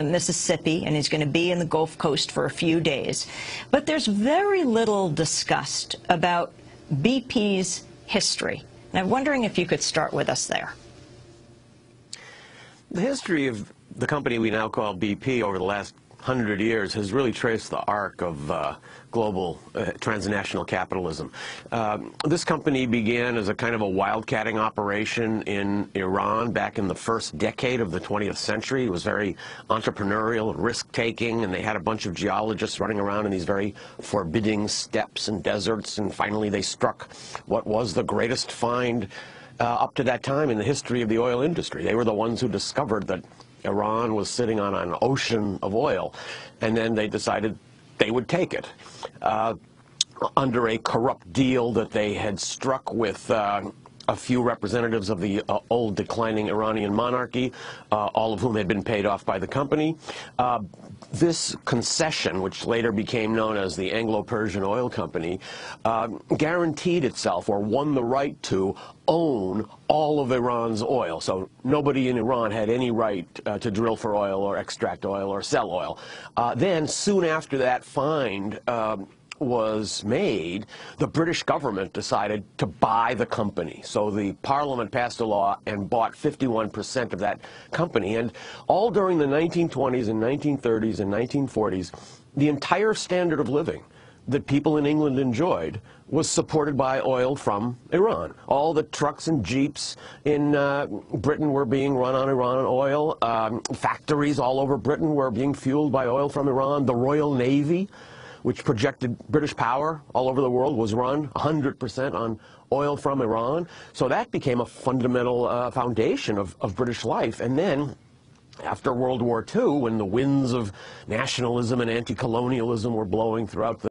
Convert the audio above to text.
Mississippi, and he's going to be in the Gulf Coast for a few days. But there's very little discussed about BP's history. And I'm wondering if you could start with us there. The history of the company we now call BP over the last 100 years has really traced the arc of global transnational capitalism. This company began as a kind of a wildcatting operation in Iran back in the first decade of the 20th century. It was very entrepreneurial, risk-taking, and they had a bunch of geologists running around in these very forbidding steppes and deserts, and finally they struck what was the greatest find up to that time in the history of the oil industry. They were the ones who discovered that Iran was sitting on an ocean of oil, and then they decided they would take it under a corrupt deal that they had struck with a few representatives of the old declining Iranian monarchy, all of whom had been paid off by the company. This concession, which later became known as the Anglo-Persian Oil Company, guaranteed itself, or won the right to, own all of Iran's oil. So nobody in Iran had any right to drill for oil or extract oil or sell oil. Then, soon after that find was made, the British government decided to buy the company. So the Parliament passed a law and bought 51% of that company. And all during the 1920s and 1930s and 1940s, the entire standard of living that people in England enjoyed was supported by oil from Iran. All the trucks and jeeps in Britain were being run on Iran oil. Factories all over Britain were being fueled by oil from Iran. The Royal Navy, which projected British power all over the world, was run 100% on oil from Iran. So that became a fundamental foundation of British life. And then, after World War II, when the winds of nationalism and anti-colonialism were blowing throughout the